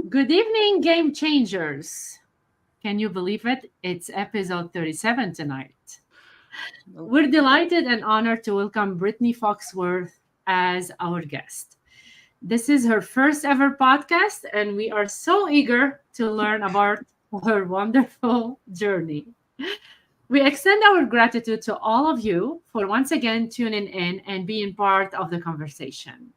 Good evening, game changers. Can you believe it? It's episode 37 tonight. Nope. We're delighted and honored to welcome Brittney Foxworth as our guest. This is her first ever podcast, and we are so eager to learn about her wonderful journey. We extend our gratitude to all of you for once again tuning in and being part of the conversation.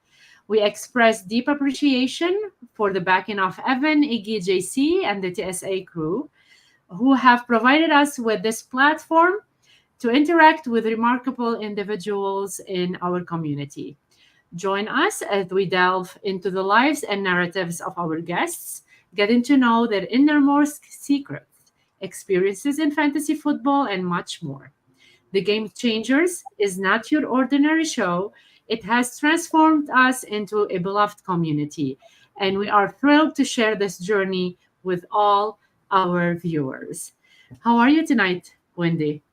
We express deep appreciation for the backing of Evan, Iggy, JC, and the TSA crew who have provided us with this platform to interact with remarkable individuals in our community. Join us as we delve into the lives and narratives of our guests, getting to know their innermost secrets, experiences in fantasy football, and much more. The Game Changers is not your ordinary show. It has transformed us into a beloved community, and we are thrilled to share this journey with all our viewers. How are you tonight, Wendy?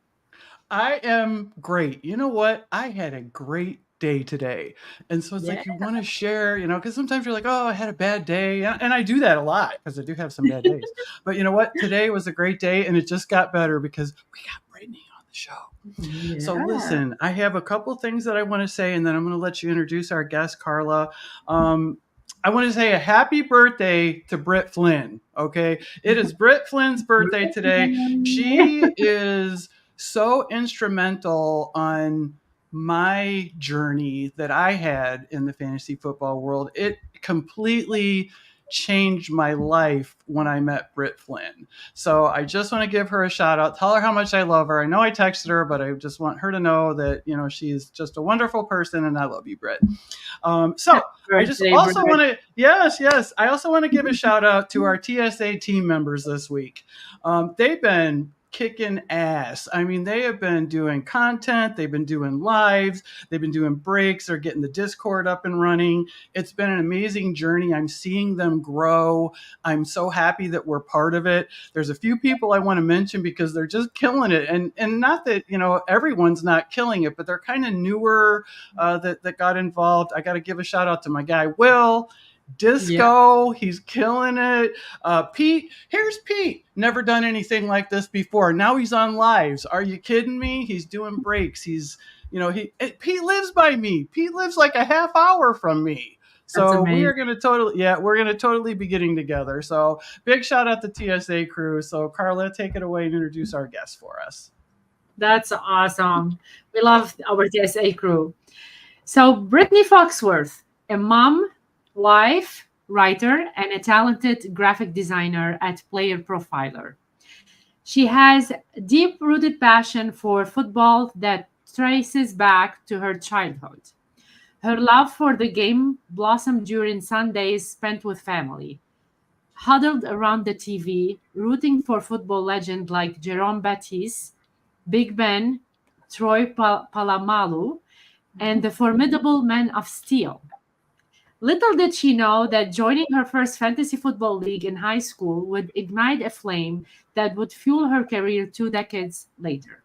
I am great. You know what? I had a great day today. And so it's Yeah. like you want to share, because sometimes you're like, oh, I had a bad day. And I do that a lot because I do have some bad days. But you know what? Today was a great day and it just got better because we got Brittney on the show. So Yeah. listen, I have a couple things that I want to say, and then I'm going to let you introduce our guest, Carla. I want to say a happy birthday to Britt Flynn. Okay. It is Britt Flynn's birthday today. She is so instrumental on my journey that I had in the fantasy football world. It completely changed my life when I met Britt Flynn. So I just want to give her a shout out. Tell her how much I love her. I know I texted her, but I just want her to know that, she's just a wonderful person and I love you, Britt. So I just Birthday, also Britt. want to, yes. I also want to give a shout out to our TSA team members this week. They've been kicking ass. I mean, they have been doing content, they've been doing lives, they've been doing breaks, they're getting the Discord up and running. It's been an amazing journey. I'm seeing them grow. I'm so happy that we're part of it. There's a few people I want to mention because they're just killing it. And not that, everyone's not killing it, but they're kind of newer that got involved. I got to give a shout out to my guy, Will. Yeah. Disco, he's killing it. Pete, here's Pete. Never done anything like this before. Now he's on lives. Are you kidding me? He's doing breaks. Pete lives by me. Pete lives like a half hour from me. That's So we amazing. are going to we're going to totally be getting together. So big shout out to TSA crew. So Carla, take it away and introduce our guest for us. That's awesome. We love our TSA crew. So, Brittney Foxworth, a mom, wife, writer, and a talented graphic designer at Player Profiler. She has deep rooted passion for football that traces back to her childhood. Her love for the game blossomed during Sundays spent with family, huddled around the TV, rooting for football legends like Jerome Bettis, Big Ben, Troy Palamalu, and the formidable Men of Steel. Little did she know that joining her first fantasy football league in high school would ignite a flame that would fuel her career 2 decades later.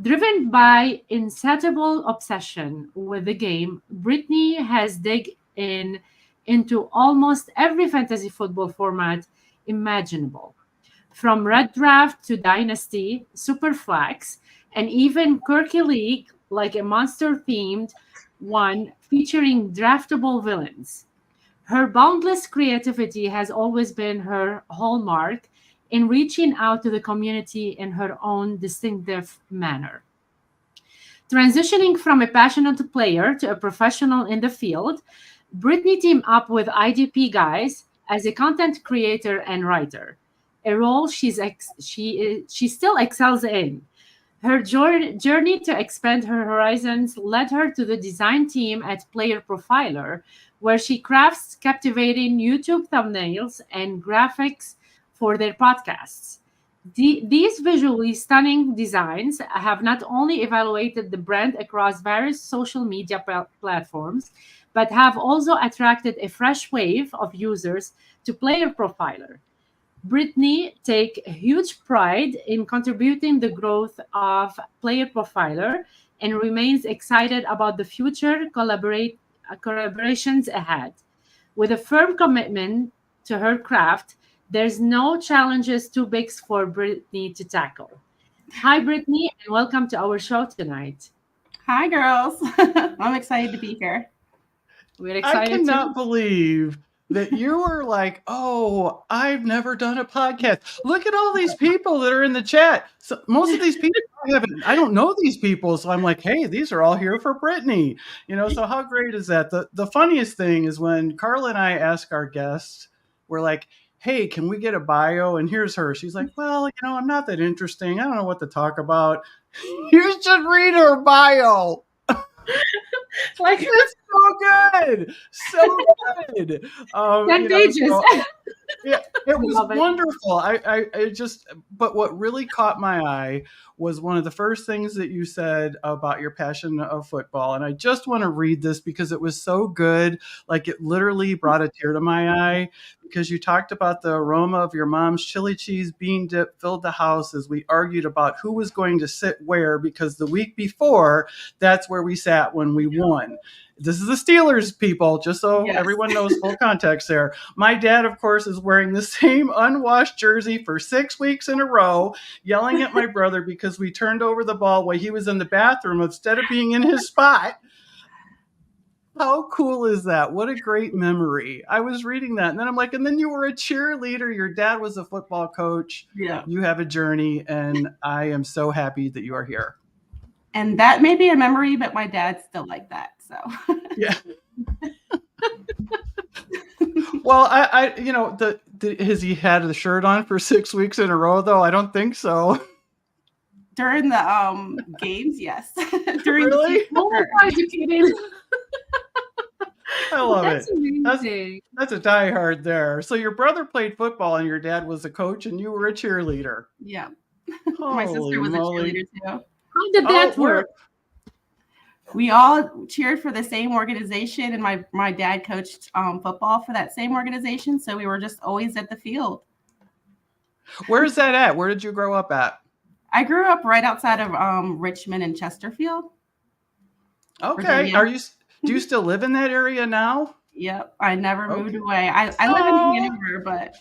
Driven by insatiable obsession with the game, Brittney has dug into almost every fantasy football format imaginable, from Red Draft to Dynasty, Superflex, and even quirky league like a monster-themed one featuring draftable villains. Her boundless creativity has always been her hallmark in reaching out to the community in her own distinctive manner. Transitioning from a passionate player to a professional in the field, Brittney teamed up with IDP guys as a content creator and writer, a role she still excels in. Her journey to expand her horizons led her to the design team at Player Profiler, where she crafts captivating YouTube thumbnails and graphics for their podcasts. These visually stunning designs have not only evaluated the brand across various social media platforms, but have also attracted a fresh wave of users to Player Profiler. Brittney take huge pride in contributing the growth of Player Profiler and remains excited about the future collaborations ahead. With a firm commitment to her craft, there's no challenges too big for Brittney to tackle. Hi, Brittney, and welcome to our show tonight. Hi, girls. I'm excited to be here. We're I excited cannot too. believe that you were like, oh, I've never done a podcast. Look at all these people that are in the chat. So most of these people I don't know these people. So I'm like, hey, these are all here for Brittney. So how great is that? The funniest thing is when Carla and I ask our guests, we're like, hey, can we get a bio? And here's her. She's like, well, I'm not that interesting. I don't know what to talk about. You should read her bio. Like It's so good. So good. 10 pages. So, yeah, it was love it. wonderful. I just, but what really caught my eye was one of the first things that you said about your passion of football. And I just want to read this because it was so good. Like it literally brought a tear to my eye because you talked about the aroma of your mom's chili cheese bean dip filled the house as we argued about who was going to sit where, because the week before, that's where we sat when we won. This is the Steelers, people, just so everyone knows full context there. My dad, of course, is wearing the same unwashed jersey for 6 weeks in a row, yelling at my brother because we turned over the ball while he was in the bathroom instead of being in his spot. How cool is that? What a great memory. I was reading that, and then I'm like, and then you were a cheerleader. Your dad was a football coach. Yeah. You have a journey, and I am so happy that you are here. And that may be a memory, but my dad's still like that. So yeah. Well, I has he had the shirt on for 6 weeks in a row though? I don't think so. During the games, yes. During really? Are you kidding? I love That's it. Amazing. That's a diehard there. So your brother played football and your dad was a coach and you were a cheerleader. Yeah. Holy my sister was moly. a cheerleader too. How did that work? We all cheered for the same organization, and my dad coached football for that same organization, so we were just always at the field. Where's that at? Where did you grow up at? I grew up right outside of Richmond and Chesterfield. Okay. Virginia. Do you still live in that area now? Yep. I never moved away. I live in Hanover, but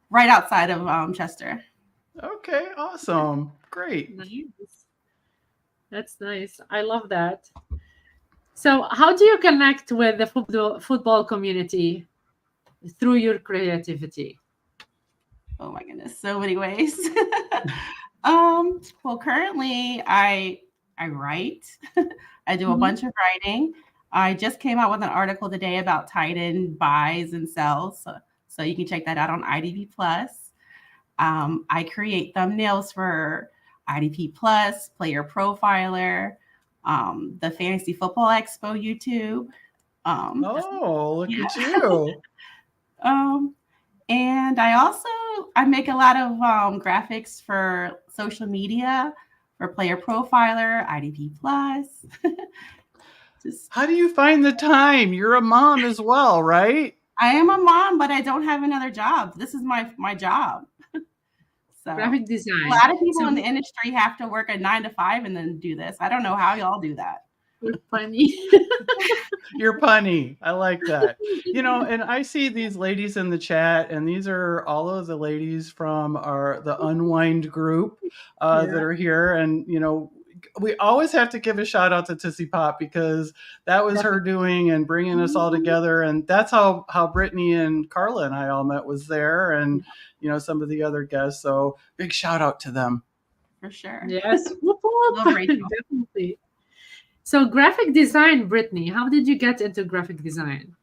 right outside of Chester. Okay. Awesome. Great. Nice. That's nice. I love that. So how do you connect with the football community through your creativity? Oh my goodness, so many ways. Well, currently I write. I do a bunch of writing. I just came out with an article today about tight end buys and sells. So you can check that out on IDP Plus. I create thumbnails for IDP Plus, Player Profiler, the Fantasy Football Expo YouTube. Look at you. And I make a lot of graphics for social media, for Player Profiler, IDP Plus. How do you find the time? You're a mom as well, right? I am a mom, but I don't have another job. This is my job. So graphic design. A lot of people in the industry have to work a 9 to 5 and then do this. I don't know how y'all do that. You're funny. You're punny. I like that. And I see these ladies in the chat, and these are all of the ladies from the Unwind group that are here. And, we always have to give a shout out to Tissy Pop because that was her doing and bringing us all together. And that's how Brittney and Carla and I all met, was there. And, some of the other guests. So big shout out to them. For sure. Yes. Definitely. So graphic design, Brittney, how did you get into graphic design?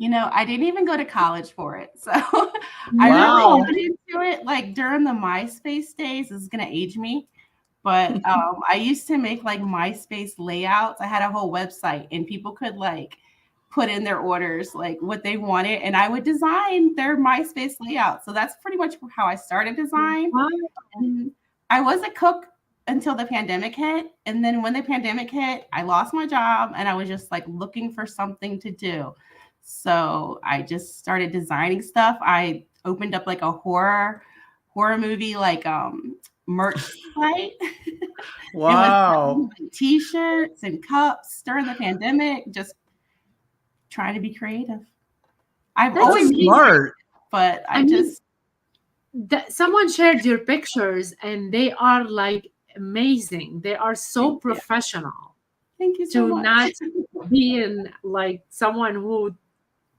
I didn't even go to college for it. So Wow. I really got into it like during the MySpace days. This is going to age me. But I used to make like MySpace layouts. I had a whole website and people could like put in their orders, like what they wanted. And I would design their MySpace layout. So that's pretty much how I started design. And I was a cook until the pandemic hit. And then when the pandemic hit, I lost my job and I was just like looking for something to do. So I just started designing stuff. I opened up like a horror movie, like merch site. Wow. T-shirts and cups during the pandemic, just trying to be creative. That's smart. but I mean, just someone shared your pictures and they are like amazing. They are so professional. thank you so To much. not be in like someone who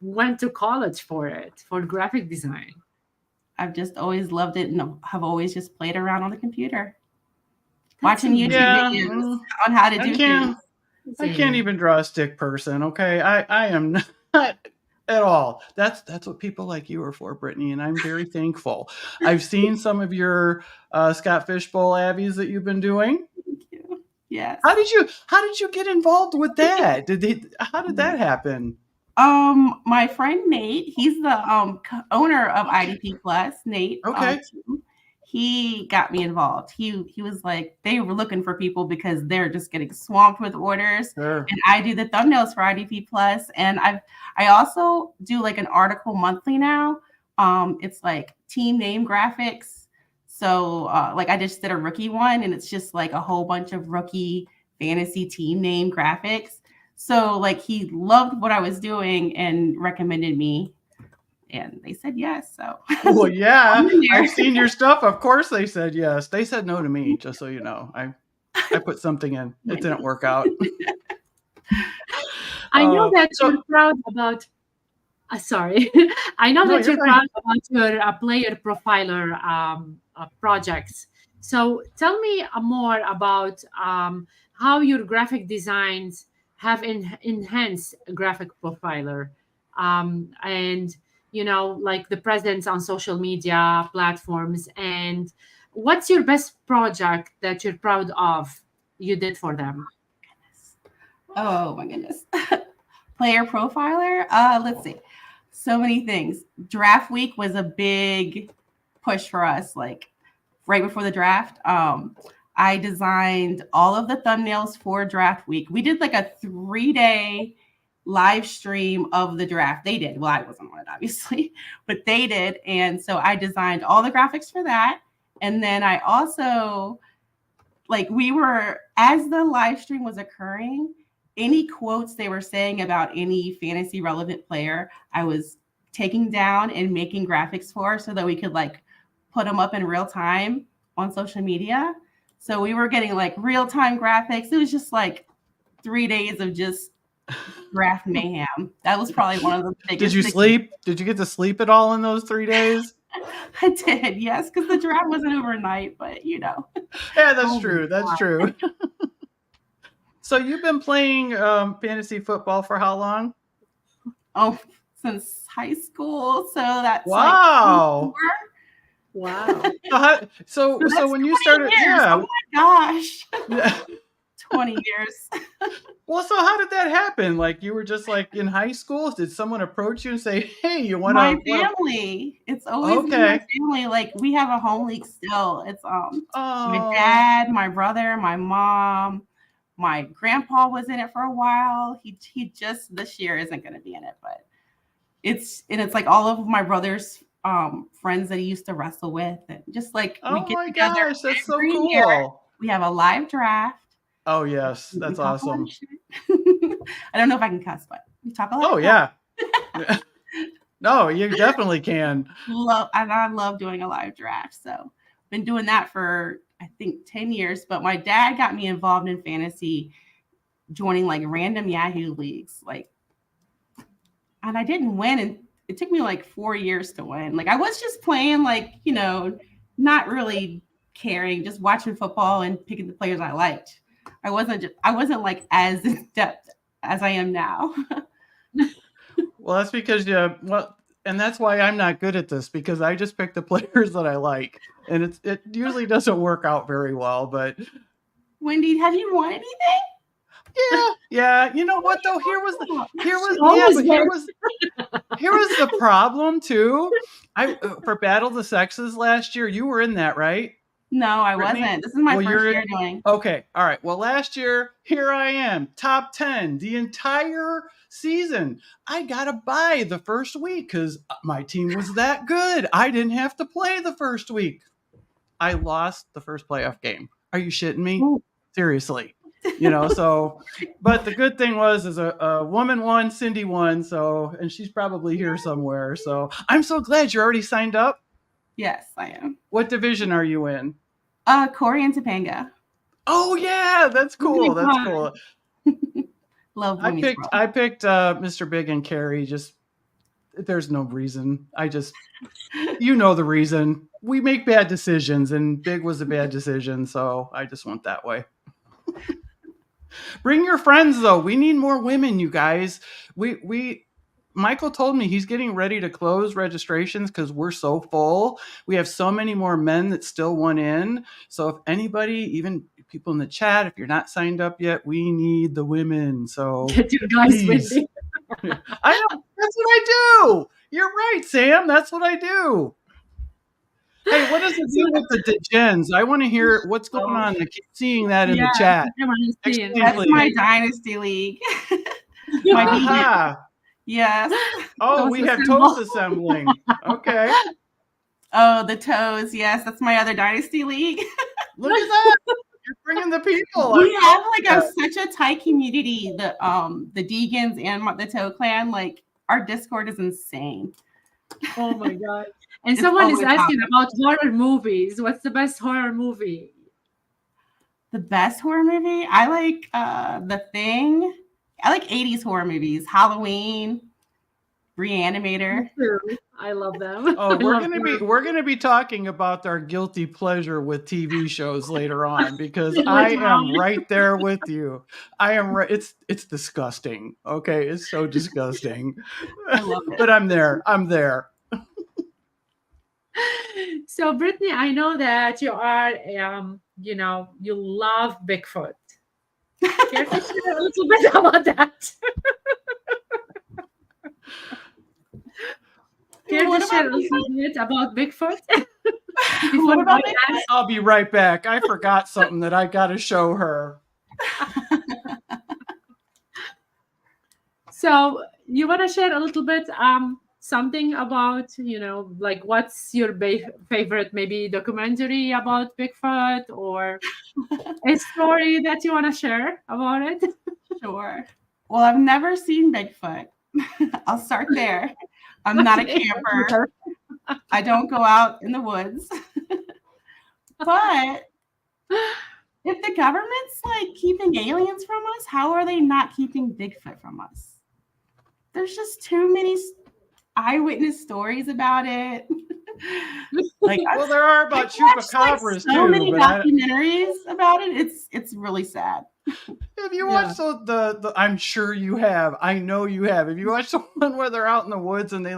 went to college for graphic design. I've just always loved it and have always just played around on the computer. That's Watching YouTube Yeah, videos on how to do things. I can't even draw a stick person. Okay, I am not at all. That's what people like you are for, Brittney, and I'm very thankful. I've seen some of your Scott Fishbowl Avis that you've been doing. Thank you. Yes. How did you get involved with that? How did that happen? My friend Nate, he's the owner of IDP Plus. Nate, Okay. he got me involved. He was like, they were looking for people because they're just getting swamped with orders. Sure. And I do the thumbnails for IDP Plus, and I also do like an article monthly now. It's like team name graphics. So like I just did a rookie one, and it's just like a whole bunch of rookie fantasy team name graphics. So like he loved what I was doing and recommended me, and they said yes. So well, yeah, I've seen your stuff. Of course they said yes. They said no to me, just so you know. I put something in. It didn't work out. I know that you're proud about sorry. I know that you're proud about your player profiler projects. So tell me more about how your graphic designs have enhanced graphic profiler, and like the presence on social media platforms. And what's your best project that you're proud of you did for them? Oh my goodness. Player profiler. Let's see. So many things. Draft week was a big push for us. Like right before the draft, I designed all of the thumbnails for draft week. We did like a 3-day live stream of the draft. They did. Well, I wasn't on it, obviously, but they did. And so I designed all the graphics for that. And then I also, like, as the live stream was occurring, any quotes they were saying about any fantasy relevant player, I was taking down and making graphics for so that we could like put them up in real time on social media. So we were getting like real-time graphics. It was just like 3 days of just draft mayhem. That was probably one of the biggest. Did you sleep? Did you get to sleep at all in those 3 days? I did, yes, because the draft wasn't overnight, but Yeah, that's true. That's true. So you've been playing fantasy football for how long? Oh, since high school. So that's wow. Wow. So when you started, years. yeah. Oh my gosh. 20 years. Well, so how did that happen? Like you were just like in high school? Did someone approach you and say, "Hey, you want to?" My family. It's always been my family. Like we have a home league still. It's my dad, my brother, my mom, my grandpa was in it for a while. He just this year isn't going to be in it, but it's like all of my brother's friends that he used to wrestle with, and just like we get together. Gosh, that's so cool. Year. We have a live draft. Oh yes, that's awesome. I don't know if I can cuss, but we talk a lot. Oh yeah. No, you definitely can. I love doing a live draft. So been doing that for I think 10 years. But my dad got me involved in fantasy, joining like random Yahoo leagues, and I didn't win, and it took me like 4 years to win. Like I was just playing, like not really caring, just watching football and picking the players I liked. I wasn't like as in depth as I am now. Well, that's because and that's why I'm not good at this, because I just pick the players that I like, and it usually doesn't work out very well. But Wendi, have you won anything? Yeah. You know what though? Here was the problem too. For Battle of the Sexes last year, you were in that, right? No, I wasn't. This is my first year doing. Okay. All right. Well, last year, here I am, top 10 the entire season. I got to buy the first week because my team was that good. I didn't have to play the first week. I lost the first playoff game. Are you shitting me? Ooh. Seriously. So, but the good thing is a woman won, Cindy won. So, and she's probably here somewhere. So I'm so glad you're already signed up. Yes, I am. What division are you in? Corey and Topanga. Oh yeah, that's cool. That's cool. Love. I picked Mr. Big and Carrie. Just there's no reason. The reason. We make bad decisions, and Big was a bad decision, so I just went that way. Bring your friends though. We need more women, you guys. Michael told me he's getting ready to close registrations because we're so full. We have so many more men that still want in. So if anybody, even people in the chat, if you're not signed up yet, we need the women. So get you guys with me. I know. That's what I do. You're right, Sam. That's what I do. Hey, what does it do with the degens? I want to hear what's going on. I keep seeing that in the chat. That's my Dynasty League. Yes. Oh, we have toes assembling. Okay. Oh, the toes. Yes, that's my other Dynasty League. Look at that. You're bringing the people. We have such a tight community. The Degans and the Toe Clan, our Discord is insane. Oh my God. And someone is asking about horror movies. What's the best horror movie? The best horror movie? I like The Thing. I like 80s horror movies. Halloween, Reanimator. I love them. Oh, we're gonna be talking about our guilty pleasure with TV shows later on because I am right there with you. I am right. It's disgusting. Okay, it's so disgusting. I love it. But I'm there. So, Brittney, I know that you are, you love Bigfoot. Care to share a little bit about that? Care to share a little bit about Bigfoot? What about Bigfoot? I'll be right back. I forgot something that I got to show her. So, you want to share a little bit something about, what's your favorite maybe documentary about Bigfoot or a story that you want to share about it? Sure. Well, I've never seen Bigfoot. I'll start there. I'm not a camper. I don't go out in the woods. But if the government's keeping aliens from us, how are they not keeping Bigfoot from us? There's just too many eyewitness stories about it. Well, there are about chupacabras too. So many documentaries about it. It's really sad. Have you watched the? I'm sure you have. I know you have. Have you watched the one where they're out in the woods and they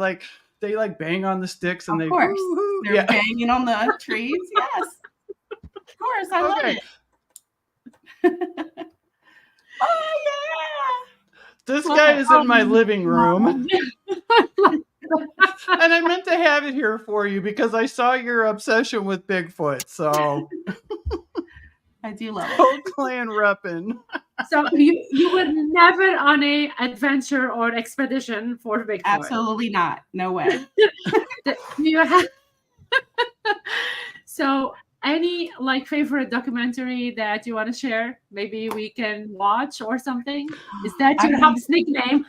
bang on the sticks and they're banging on the trees? Yes, of course. I love it. Oh yeah. This guy is in my living room. And I meant to have it here for you because I saw your obsession with Bigfoot. So I do love it. Whole clan repping. So you were never on a adventure or expedition for Bigfoot? Absolutely not. No way. You have so any favorite documentary that you want to share? Maybe we can watch or something. Is that your house nickname?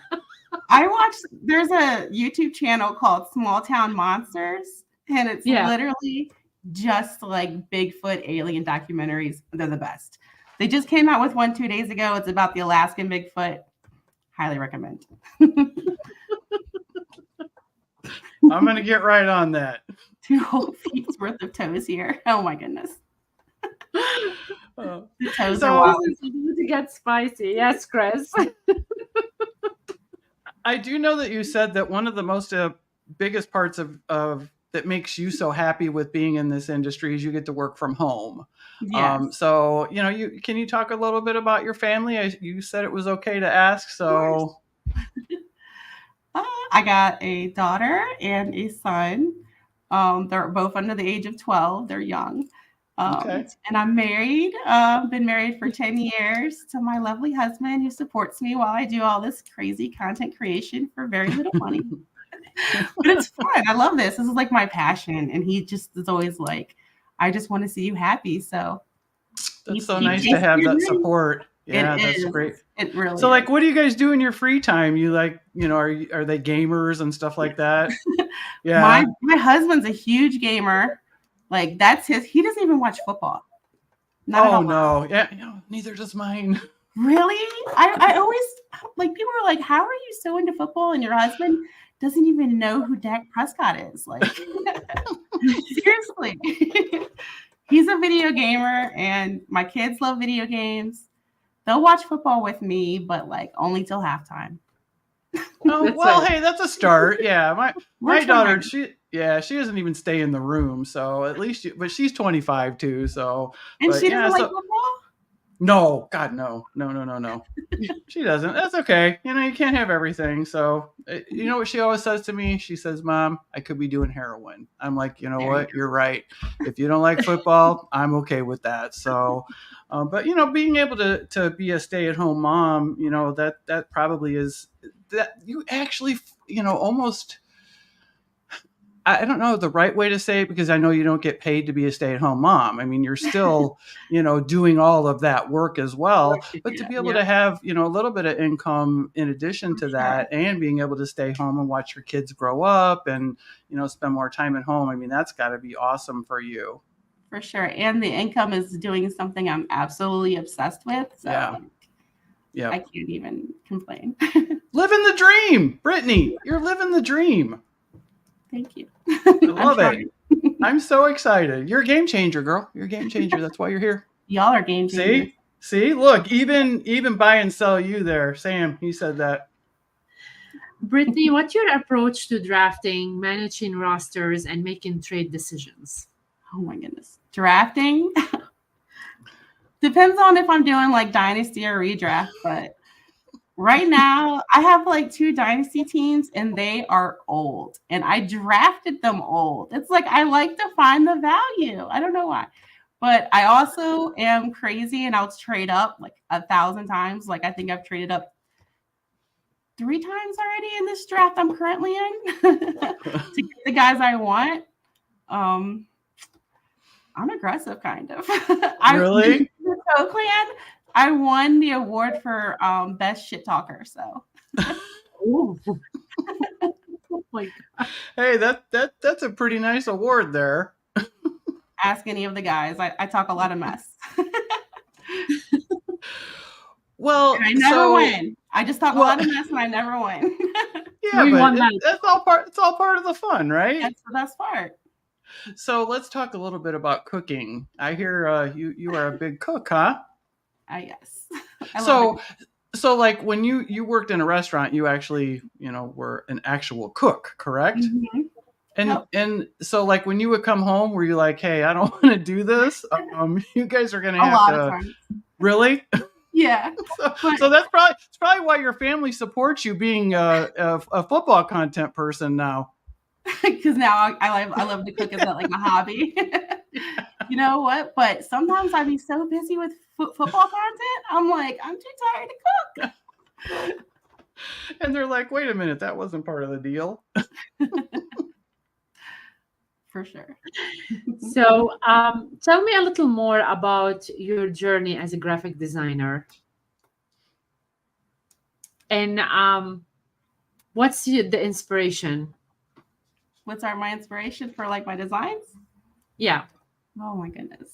There's a YouTube channel called Small Town Monsters, and it's literally just Bigfoot alien documentaries. They're the best. They just came out with one 2 days ago. It's about the Alaskan Bigfoot. Highly recommend. I'm going to get right on that. 2 whole feet's worth of toes here. Oh my goodness. The toes are wild. To get spicy. Yes, Chris. I do know that you said that one of the most biggest parts of that makes you so happy with being in this industry is you get to work from home. Yes. So, can you talk a little bit about your family? You said it was okay to ask. So I got a daughter and a son. They're both under the age of 12. They're young. Okay. And I'm married. Been married for 10 years to my lovely husband who supports me while I do all this crazy content creation for very little money. But it's fun. I love this. This is my passion. And he just is always I just want to see you happy. So that's so nice to have that support. Yeah, that's great. It really So, like, is. what do you guys do in your free time? You like, are they gamers and stuff like that? Yeah. My husband's a huge gamer. Like that's he doesn't even watch football. Not at all. No. Yeah, neither does mine. Really? I always like people are like, how are you so into football and your husband doesn't even know who Dak Prescott is? Like seriously. He's a video gamer and my kids love video games. They'll watch football with me, but like only till halftime. Oh, well, hey, that's a start. Yeah. My daughter, she doesn't even stay in the room. So at least, but she's 25 too. So, and she doesn't like football? No, God, no. She doesn't. That's okay. You can't have everything. So, you know what she always says to me? She says, Mom, I could be doing heroin. I'm like, you know what? You're right. If you don't like football, I'm okay with that. So, but, being able to be a stay-at-home mom, that probably is that you actually, almost, I don't know the right way to say it because I know you don't get paid to be a stay-at-home mom. I mean, you're still, doing all of that work as well, but to be able to have, a little bit of income in addition to that and being able to stay home and watch your kids grow up and, spend more time at home. I mean, that's got to be awesome for you. For sure. And the income is doing something I'm absolutely obsessed with. So yeah. I can't even complain. Living the dream, Brittney. You're living the dream. Thank you. I love it. I'm so excited. You're a game changer, girl. You're a game changer. That's why you're here. Y'all are game changers. See, look, even buy and sell you there. Sam, he said that. Brittney, what's your approach to drafting, managing rosters, and making trade decisions? Oh my goodness. Drafting? Depends on if I'm doing like dynasty or redraft, but right now, I have like 2 dynasty teams and they are old and I drafted them old. It's like I like to find the value. I don't know why, but I also am crazy and I'll trade up like 1,000 times. Like I think I've traded up 3 times already in this draft I'm currently in to get the guys I want. I'm aggressive kind of. Really? The clan. I won the award for best shit talker. So, oh my God. Hey, that's a pretty nice award there. Ask any of the guys. I talk a lot of mess. Well, and I never win. I just talk a lot of mess and I never win. Yeah, but that's all part. It's all part of the fun, right? That's the best part. So let's talk a little bit about cooking. I hear you are a big cook, huh? Yes. So like when you worked in a restaurant, you actually, were an actual cook, correct? Mm-hmm. And so like when you would come home, were you like, hey, I don't want to do this? You guys are going to have to. Times. Really? Yeah. So that's probably why your family supports you being a football content person now. Because now I love to cook as like a hobby. You know what? But sometimes I'd be so busy with football content. I'm like, I'm too tired to cook. And they're like, wait a minute, that wasn't part of the deal. For sure. So tell me a little more about your journey as a graphic designer. And what's the inspiration? What's my inspiration for like my designs? Yeah. Oh my goodness.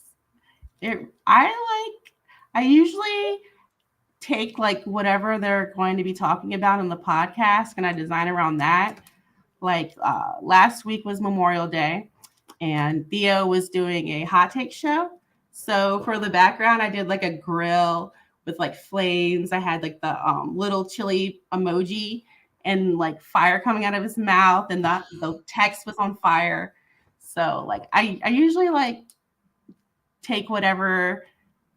I usually take like whatever they're going to be talking about in the podcast and I design around that. Like last week was Memorial Day and Theo was doing a hot take show. So for the background, I did like a grill with like flames. I had like the little chili emoji and like fire coming out of his mouth and the text was on fire. So like I usually like take whatever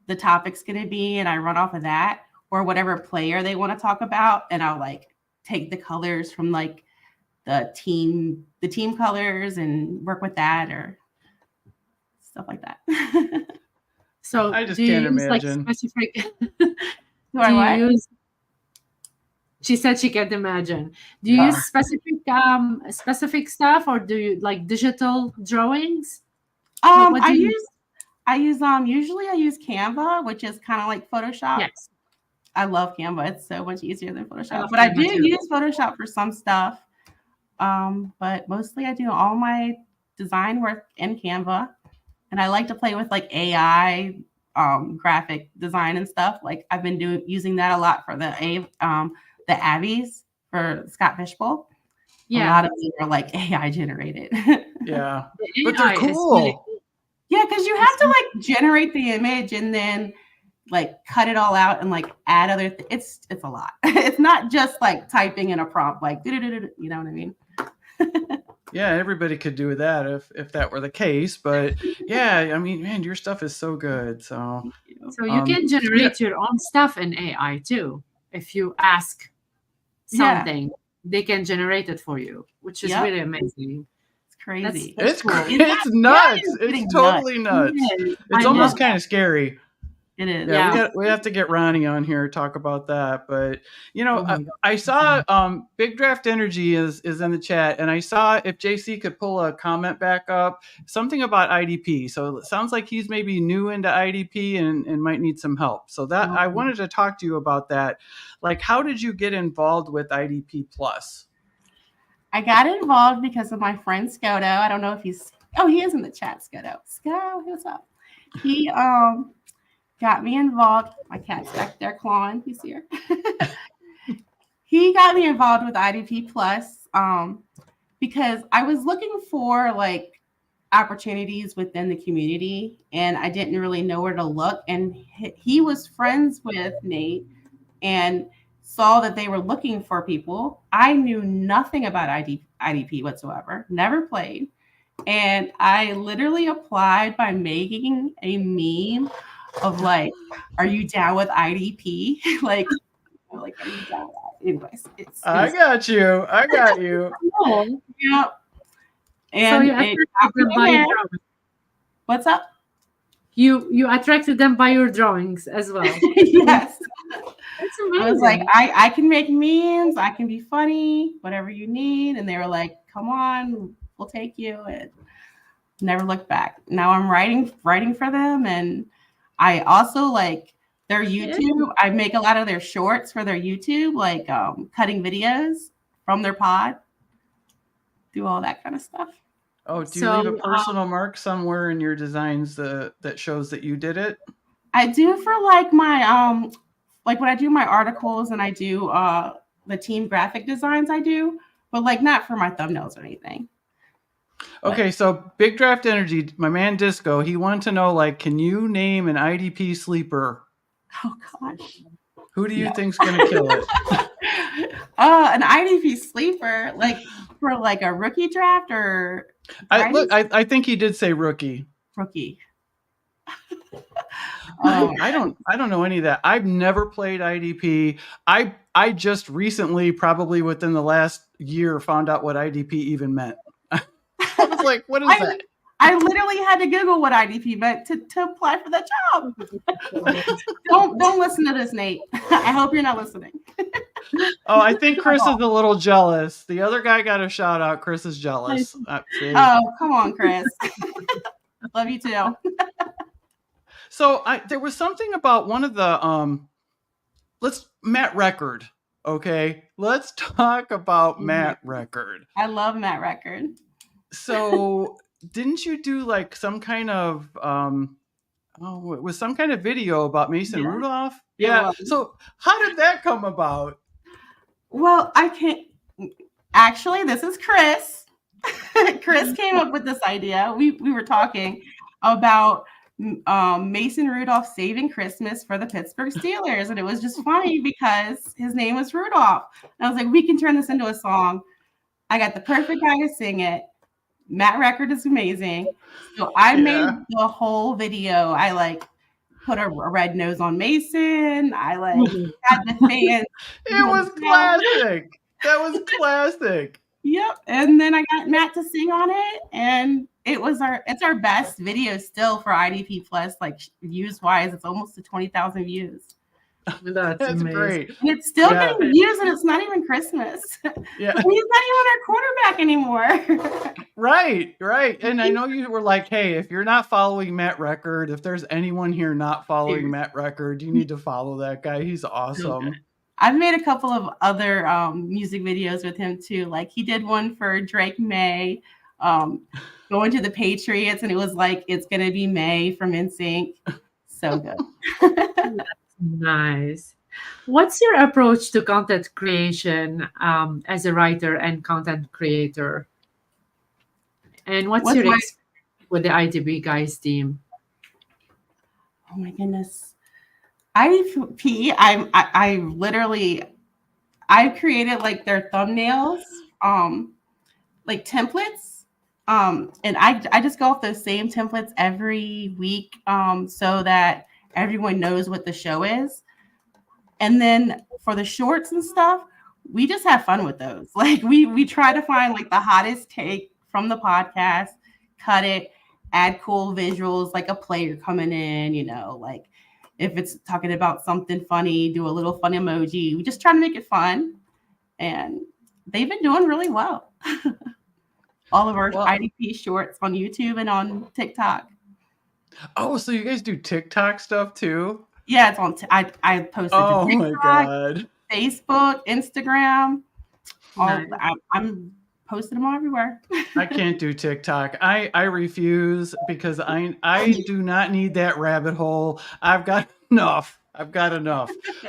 the topic's going to be and I run off of that or whatever player they want to talk about. And I'll like take the colors from like the team colors and work with that or stuff like that. So I just can't imagine. Like specific she said she can't imagine. Do you use specific stuff or do you like digital drawings? I use usually I use Canva, which is kind of like Photoshop. Yes. I love Canva. It's so much easier than Photoshop. love But I Canva do too. use Photoshop for some stuff. But mostly I do all my design work in Canva. And I like to play with like AI graphic design and stuff. Like I've been using that a lot for the Avis for Scott Fishbowl. A lot of them are like AI generated. Yeah, The but they're AI is cool. really cool. Yeah, because you have to like generate the image and then like cut it all out and like add other it's a lot. It's not just like typing in a prompt like you know what I mean. Yeah, everybody could do that if that were the case. But yeah, I mean, man, your stuff is so good. So you can generate your own stuff in AI too. If you ask something, they can generate it for you, which is really amazing. It's crazy. It's cool. It's nuts. It's totally nuts. It's almost kind of scary. It is. Yeah, we have to get Ronnie on here to talk about that. But you know, I saw Big Draft Energy is in the chat, and I saw if JC could pull a comment back up, something about IDP. So it sounds like he's maybe new into IDP and might need some help. So that I wanted to talk to you about that. Like, how did you get involved with IDP Plus? I got involved because of my friend Scoto. I don't know if he is in the chat. Scoto, what's up? He got me involved. My cat's back there clawing. He's here. He got me involved with IDP Plus because I was looking for like opportunities within the community, and I didn't really know where to look. And he was friends with Nate and saw that they were looking for people. I knew nothing about IDP whatsoever, never played. And I literally applied by making a meme of like, are you down with IDP? like, are you down with that? Anyways, I got you. Yeah. And so you attracted them by your drawings. What's up? You attracted them by your drawings as well. Yes. That's amazing. I was like, I can make memes, I can be funny, whatever you need. And they were like, come on, we'll take you. And never looked back. Now I'm writing for them, and I also like their YouTube. I make a lot of their shorts for their YouTube, like cutting videos from their pod. Do all that kind of stuff. Oh, do you leave a personal mark somewhere in your designs that shows that you did it? I do for like my like when I do my articles and I do the team graphic designs I do, but like not for my thumbnails or anything. Okay, so Big Draft Energy, my man Disco, he wanted to know, like, can you name an IDP sleeper? Oh gosh. Who do you think's gonna kill it? An IDP sleeper, like for like a rookie draft or I think he did say rookie. Rookie. I don't know any of that. I've never played IDP. I just recently, probably within the last year, found out what IDP even meant. I was like, what is that? I literally had to Google what IDP meant to apply for that job. Don't listen to this, Nate. I hope you're not listening. Oh, I think Chris is a little jealous. The other guy got a shout out. Chris is jealous. Oh, come on, Chris. Love you too. So there was something about one of the Matt Record. Okay, let's talk about Matt Record. I love Matt Record. So didn't you do like some kind of it was some kind of video about Mason Rudolph? Yeah. So how did that come about? Well, I can't actually, this is Chris. Chris came up with this idea. We were talking about Mason Rudolph saving Christmas for the Pittsburgh Steelers. And it was just funny because his name was Rudolph. And I was like, we can turn this into a song. I got the perfect guy to sing it. Matt Record is amazing. So I made the whole video. I like put a red nose on Mason. I like had the fans. It was classic. That was classic. Yep. And then I got Matt to sing on it, and it's our best video still for IDP Plus, like views wise. It's almost to 20,000 views. That's great. And it's still getting views, and it's not even Christmas. Yeah. He's not even our quarterback anymore. Right. And I know you were like, hey, if you're not following Matt Record, if there's anyone here not following Matt Record, you need to follow that guy. He's awesome. I've made a couple of other music videos with him too. Like he did one for Drake May, going to the Patriots, and it was like, it's going to be May from NSYNC. So good. That's nice. What's your approach to content creation as a writer and content creator? And what's your experience with the IDP guys team? Oh my goodness. IDP, I literally, I've created like their thumbnails, like templates. And I just go off those same templates every week so that everyone knows what the show is. And then for the shorts and stuff, we just have fun with those. Like we try to find like the hottest take from the podcast, cut it, add cool visuals, like a player coming in, you know, like if it's talking about something funny, do a little fun emoji. We just try to make it fun. And they've been doing really well. All of our IDP shorts on YouTube and on TikTok. Oh, so you guys do TikTok stuff too? Yeah, it's on. I posted to TikTok, my God. Facebook, Instagram. Nice. I'm posting them all everywhere. I can't do TikTok. I refuse because I do not need that rabbit hole. I've got enough.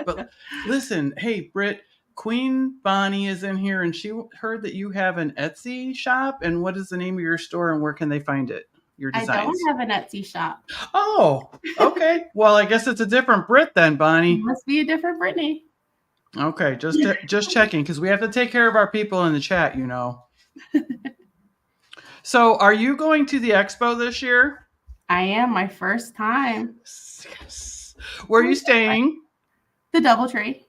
But listen, hey, Britt, Queen Bonnie is in here, and she heard that you have an Etsy shop. And what is the name of your store, and where can they find it? Your designs. I don't have an Etsy shop. Oh, okay. Well, I guess it's a different Britt then, Bonnie. It must be a different Brittney. Okay, just checking, because we have to take care of our people in the chat, you know. So, are you going to the expo this year? I am, my first time. Yes. Where are you staying? The DoubleTree.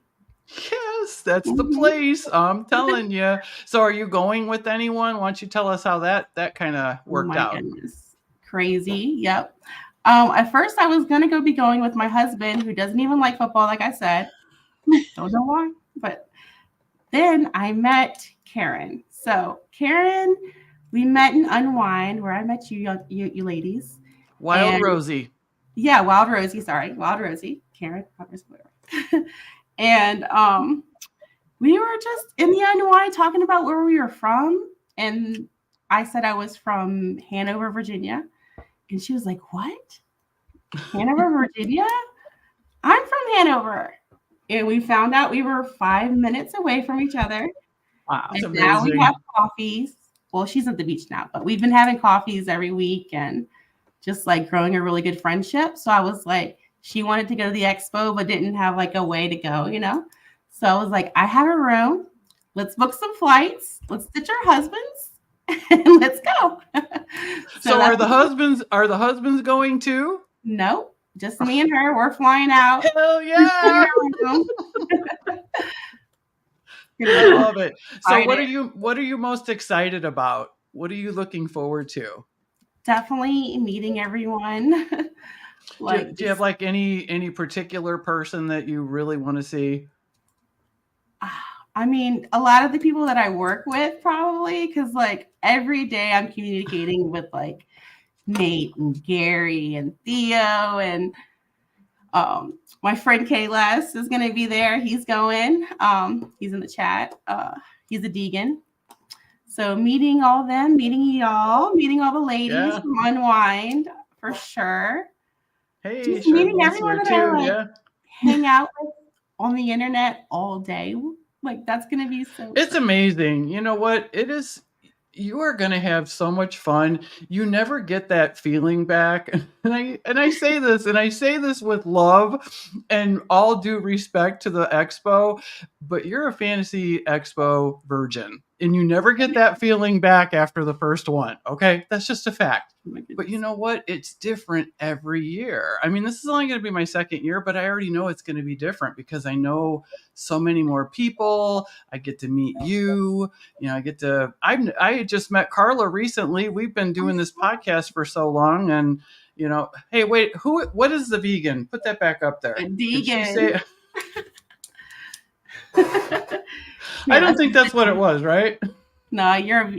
Yes, that's the place. I'm telling you. So, are you going with anyone? Why don't you tell us how that kind of worked out? Goodness. Crazy. Yep. At first I was going to be going with my husband, who doesn't even like football, like I said. Don't know why, but then I met Karen. So Karen, we met in Unwind, where I met you ladies. Wild Rosie. Yeah, Wild Rosie. Sorry, Wild Rosie. Karen. And we were just in the Unwind talking about where we were from, and I said I was from Hanover, Virginia, and she was like, "What? Hanover, Virginia? I'm from Hanover." And we found out we were 5 minutes away from each other. Wow, that's and amazing. Now we have coffees. Well, she's at the beach now, but we've been having coffees every week and just like growing a really good friendship. So I was like, she wanted to go to the expo, but didn't have like a way to go, you know? So I was like, I have a room. Let's book some flights. Let's ditch our husbands and let's go. So are the husbands going too? No. Just me and her. We're flying out. Hell yeah! I love it. So what are you most excited about? What are you looking forward to? Definitely meeting everyone. Do you have like any particular person that you really want to see? I mean, a lot of the people that I work with, probably, because like every day I'm communicating with like Nate and Gary and Theo, and my friend Kayles is going to be there. He's going. He's in the chat. He's a Deegan. So meeting all of them, meeting y'all, meeting all the ladies from Unwind for sure. Hey, just meeting everyone that I hang out with on the internet all day. Like that's going to be so. It's amazing. You know what? It is. You are going to have so much fun. You never get that feeling back. And I say this with love and all due respect to the expo, but you're a Fantasy Expo virgin and you never get that feeling back after the first one. Okay. That's just a fact. But you know what? It's different every year. I mean, this is only going to be my second year, but I already know it's going to be different because I know so many more people. I get to meet you. You know, I just met Carla recently. We've been doing this podcast for so long, and you know, hey, wait, what is the vegan? Put that back up there. A vegan. I don't think that's what it was, right? No,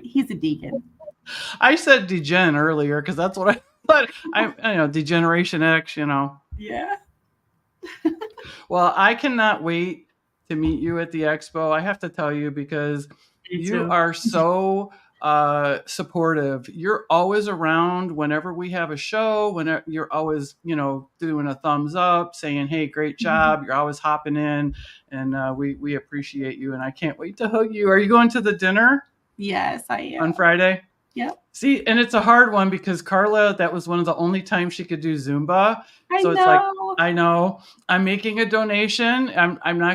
he's a Deegan. I said degen earlier because that's what I thought. Degeneration X, Yeah. Well, I cannot wait to meet you at the expo. I have to tell you because Me you too. are so supportive. You're always around whenever we have a show, whenever you're always, doing a thumbs up, saying, hey, great job. You're always hopping in, and we appreciate you. And I can't wait to hug you. Are you going to the dinner Yes, I am. on Friday? Yep. See, and it's a hard one because Carla, that was one of the only times she could do Zumba. So it's like, I know I'm making a donation. I am gonna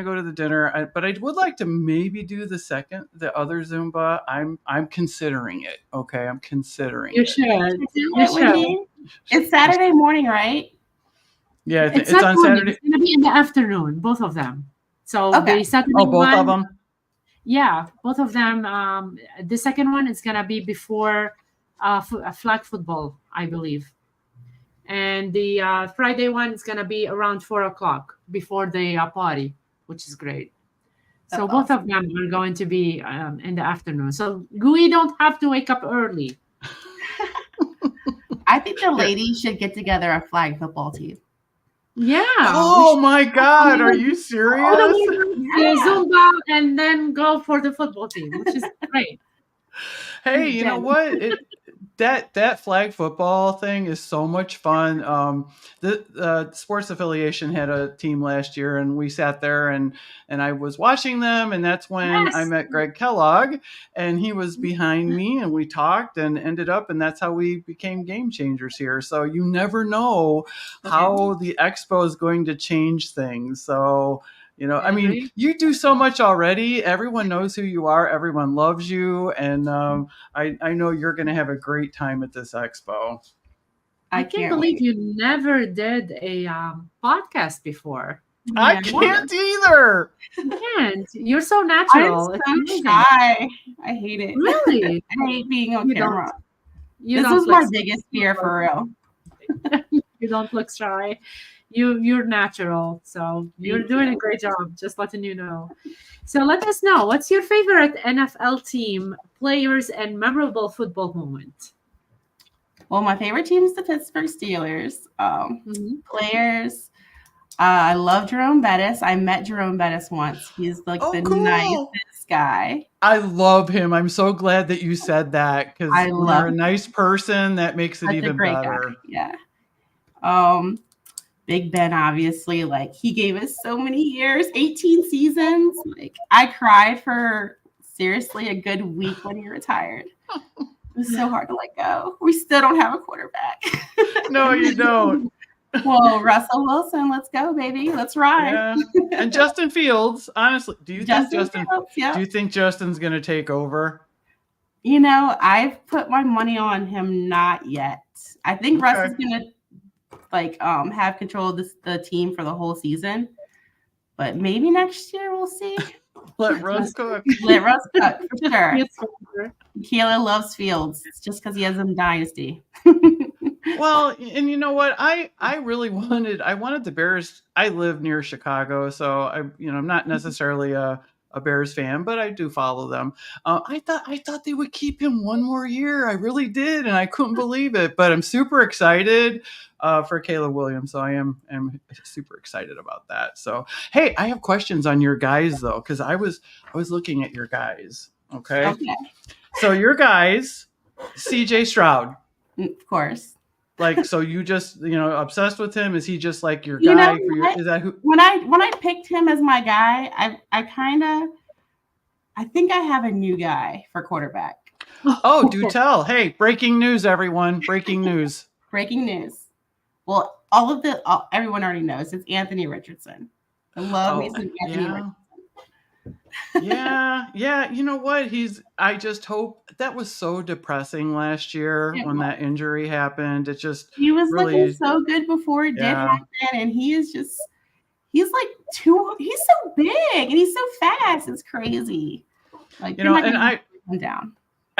go to the dinner, but I would like to maybe do the other Zumba. I'm considering it. Okay, I'm considering You it. should. Do You it with should. me. It's Saturday morning, right? Yeah, It's it's not on morning. Saturday. It's gonna be in the afternoon, both of them. So Okay. the Saturday Oh, both one, of them. yeah, both of them. The second one is gonna be before flag football, I believe, and the Friday one is gonna be around 4 o'clock before the party, which is great. So That's both awesome. of them are going to be in the afternoon. So we don't have to wake up early. I think the ladies should get together a flag football team. Yeah. Oh my God, are you serious? The Zumba and then go for the football team, which is great. Hey, you know what? That flag football thing is so much fun. The Sports Affiliation had a team last year, and we sat there and I was watching them, and that's when I Yes. met Greg Kellogg, and he was behind me, and we talked and ended up, and that's how we became game changers here. So you never know how the expo is going to change things. So. I mean, you do so much already. Everyone knows who you are. Everyone loves you. And I know you're going to have a great time at this expo. I can't believe you never did a podcast before. I can't either. You can't. You're so natural. I'm so shy. I hate it. Really? I hate being on camera. This is my biggest fear for real. You don't look shy. You're natural, so you're doing a great job. Just letting you know. So let us know, what's your favorite NFL team, players, and memorable football moment? Well, my favorite team is the Pittsburgh Steelers. Players, I love Jerome Bettis. I met Jerome Bettis once. He's like the nicest guy. I love him. I'm so glad that you said that because you're a nice person. That makes it even better. Guy. Yeah. Big Ben, obviously, like he gave us so many years, 18 seasons. Like I cried for seriously a good week when he retired. It was so hard to let go. We still don't have a quarterback. No, you don't. Well, Russell Wilson, let's go, baby. Let's ride. Yeah. And Justin Fields, honestly, do you think Justin's going to take over? I've put my money on him. Not yet. I think Russ is going to have control of the team for the whole season, but maybe next year we'll see. Let Russ cook. Let Russ cook for sure. Kayla loves Fields. It's just because he has some dynasty. Well, and you know what? I wanted the Bears. I live near Chicago, so I'm not necessarily a Bears fan, but I do follow them. I thought they would keep him one more year. I really did, and I couldn't believe it. But I'm super excited for Caleb Williams. So I am super excited about that. So hey, I have questions on your guys though, because I was looking at your guys. Okay. So your guys, CJ Stroud, of course. Like, so you just, obsessed with him? Is he just like your guy? Is that who? When I picked him as my guy, I think I have a new guy for quarterback. Oh, do tell. Hey, breaking news, everyone. Breaking news. Breaking news. Well, everyone already knows it's Anthony Richardson. I love me some Anthony Richardson. Yeah. You know what? I just hope that was so depressing last year when that injury happened. It just he was looking so good before it did happen, and he's so big and he's so fast. It's crazy. Like, and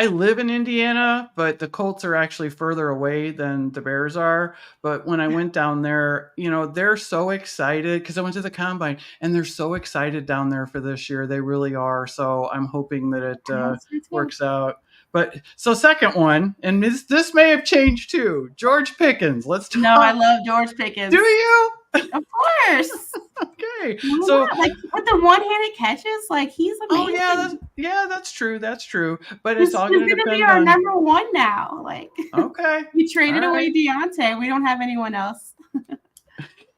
I live in Indiana, but the Colts are actually further away than the Bears are. But when I went down there, they're so excited because I went to the combine and they're so excited down there for this year. They really are. So I'm hoping that it works out. But so second one, and this may have changed too. George Pickens. Let's talk. No, I love George Pickens. Do you? Of course. Okay. Well, So like with the one-handed catches, like he's amazing. Oh yeah, that's true. That's true. But He's it's all going to gonna depend be our on. number one now. Like Okay. we traded All away right. Deontay. We don't have anyone else.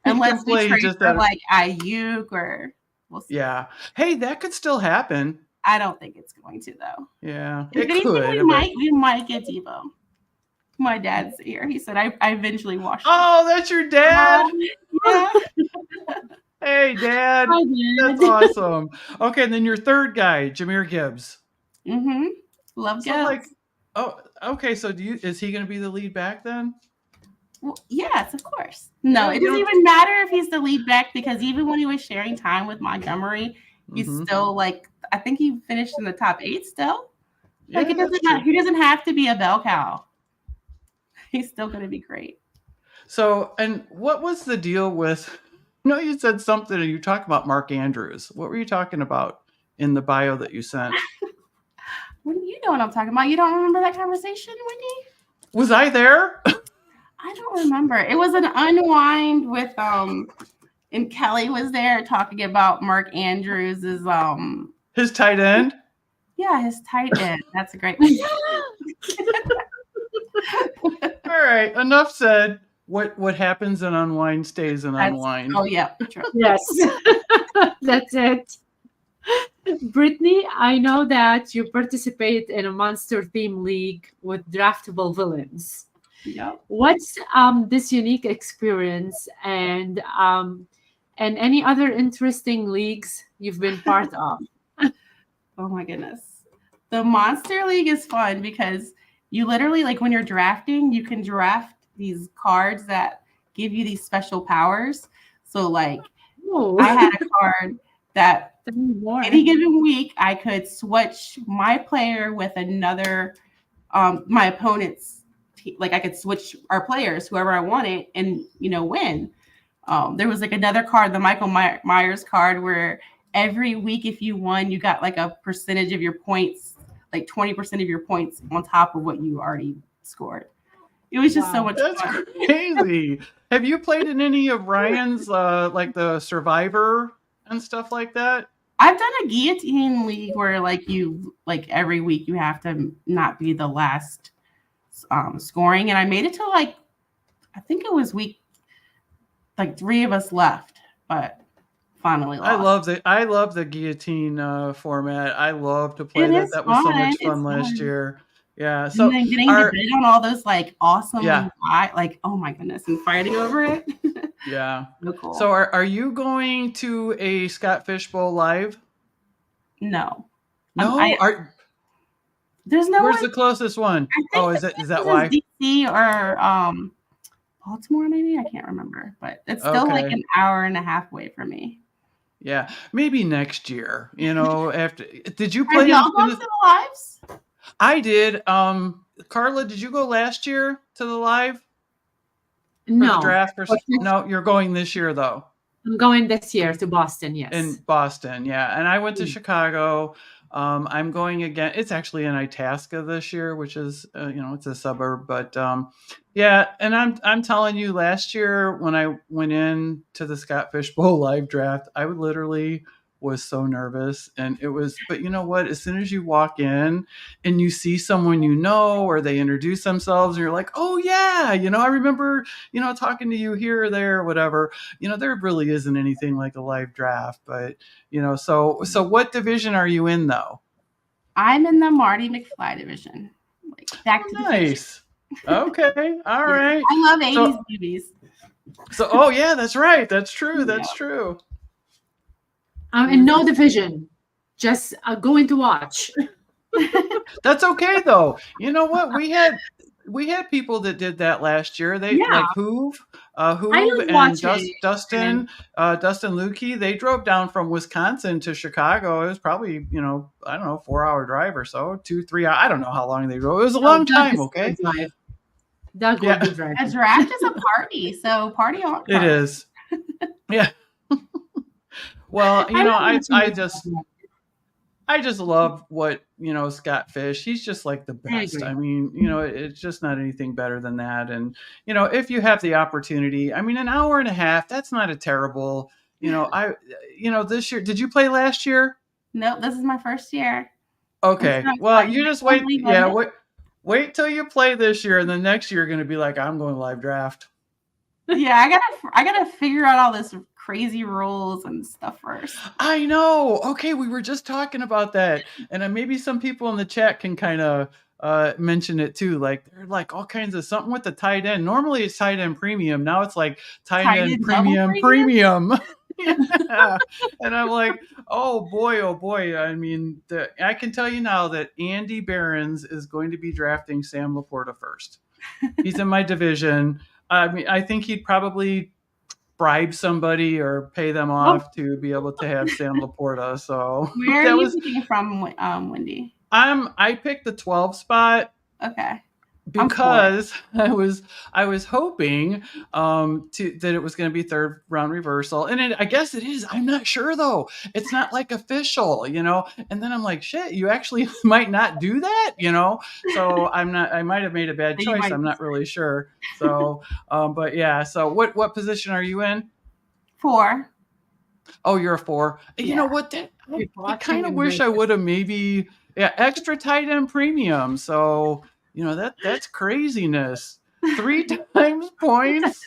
Unless we trade for like Ayuk or we'll see. Yeah. Hey, that could still happen. I don't think it's going to though. Yeah. If anything, we might get Debo. My dad's here. He said I eventually washed. Oh, that's your dad. Yeah. Hey, Dad. Hi, Dad. That's awesome. Okay, and then your third guy, Jahmyr Gibbs. Mm-hmm. Love Gibbs. Okay. So is he going to be the lead back then? Well, yes, of course. No, it doesn't even matter if he's the lead back because even when he was sharing time with Montgomery, he's still like I think he finished in the top 8 still. Yeah, like it doesn't matter. He doesn't have to be a bell cow. He's still going to be great. So, and what was the deal with? You said something and you talked about Mark Andrews. What were you talking about in the bio that you sent? What do you know what I'm talking about? You don't remember that conversation, Wendi? Was I there? I don't remember. It was an unwind with and Kelly was there talking about Mark Andrews' his tight end. Yeah, his tight end. That's a great one. All right, enough said. What happens in unwind stays in unwind. Oh yeah, true. Yes, that's it. Brittney, I know that you participate in a monster theme league with draftable villains. Yeah. What's this unique experience and any other interesting leagues you've been part of? Oh my goodness. The Monster League is fun because you literally, like when you're drafting, you can draft these cards that give you these special powers. So like I had a card that any given week I could switch my player with another my opponent's like I could switch our players, whoever I wanted, and win. There was like another card, the Michael Myers card, where every week if you won, you got like a percentage of your points, like 20% of your points on top of what you already scored. It was just so much fun. That's crazy. Have you played in any of Ryan's like the Survivor and stuff like that? I've done a guillotine league where like every week you have to not be the last scoring, and I made it to like I think it was week like 3 of us left, but finally lost. I love the guillotine format. I love to play that. That was so much fun last year. Yeah. So and then getting to bid on all those like awesome like oh my goodness, and fighting over it. Yeah. So cool. So are you going to a Scott Fish Bowl live? No. No. There's no. Where's the closest one? Is that why? DC or Baltimore maybe? I can't remember, but it's still like an hour and a half away from me. Yeah, maybe next year. After did you play? Have y'all gone to the lives? I did. Carla, did you go last year to the live? No. The draft no, you're going this year though. I'm going this year to Boston. Yes. In Boston, yeah, and I went to Chicago. I'm going again. It's actually in Itasca this year, which is it's a suburb, but yeah. And I'm telling you, last year when I went in to the Scott Fish Bowl live draft, I literally was so nervous, and it was. But you know what? As soon as you walk in and you see someone or they introduce themselves, and you're like, oh yeah, I remember talking to you here or there or whatever. There really isn't anything like a live draft, but so what division are you in though? I'm in the Marty McFly division. Like back to nice. Okay. All right. I love 80s movies. So yeah, that's right. That's true. That's true. I'm in no division. Just going to watch. That's okay though. You know what? We had we had people that did that last year. They Yeah. like Hoove love and watching. Dustin Lukey. They drove down from Wisconsin to Chicago. It was probably, I don't know, 4-hour drive or so, 2-3 hours. I don't know how long they drove. It was a long time. Okay. Doug will be driving. A draft is a party, so party on. It is. Yeah. Well, I just love what, Scott Fish, he's just like the best. I mean, it's just not anything better than that. And, if you have the opportunity, I mean, an hour and a half, that's not a terrible, this year, did you play last year? Nope, this is my first year. Okay. Well, you just wait. Yeah. Wait till you play this year. And then next year you're going to be like, I'm going live draft. Yeah. I gotta figure out all this crazy rules and stuff first. I know. Okay, we were just talking about that, and maybe some people in the chat can kind of mention it too. Like they're like all kinds of something with the tight end. Normally it's tight end premium. Now it's like tight end premium. Yeah. And I'm like, oh boy. I mean, I can tell you now that Andy Behrens is going to be drafting Sam Laporta first. He's in my division. I mean, I think he'd probably bribe somebody or pay them off to be able to have Sam Laporta. So where are you picking from, Wendy? I picked the 12 spot. Okay. Because I was hoping that it was going to be third round reversal, and I guess it is. I'm not sure though. It's not like official, And then I'm like, shit, you actually might not do that, So I'm not. I might have made a bad choice. I'm not really sure. So, but yeah. So what position are you in? 4. Oh, you're a 4. Yeah. You know what? I kind of wish I would have maybe extra tight end premium. So. That's craziness. 3 times points.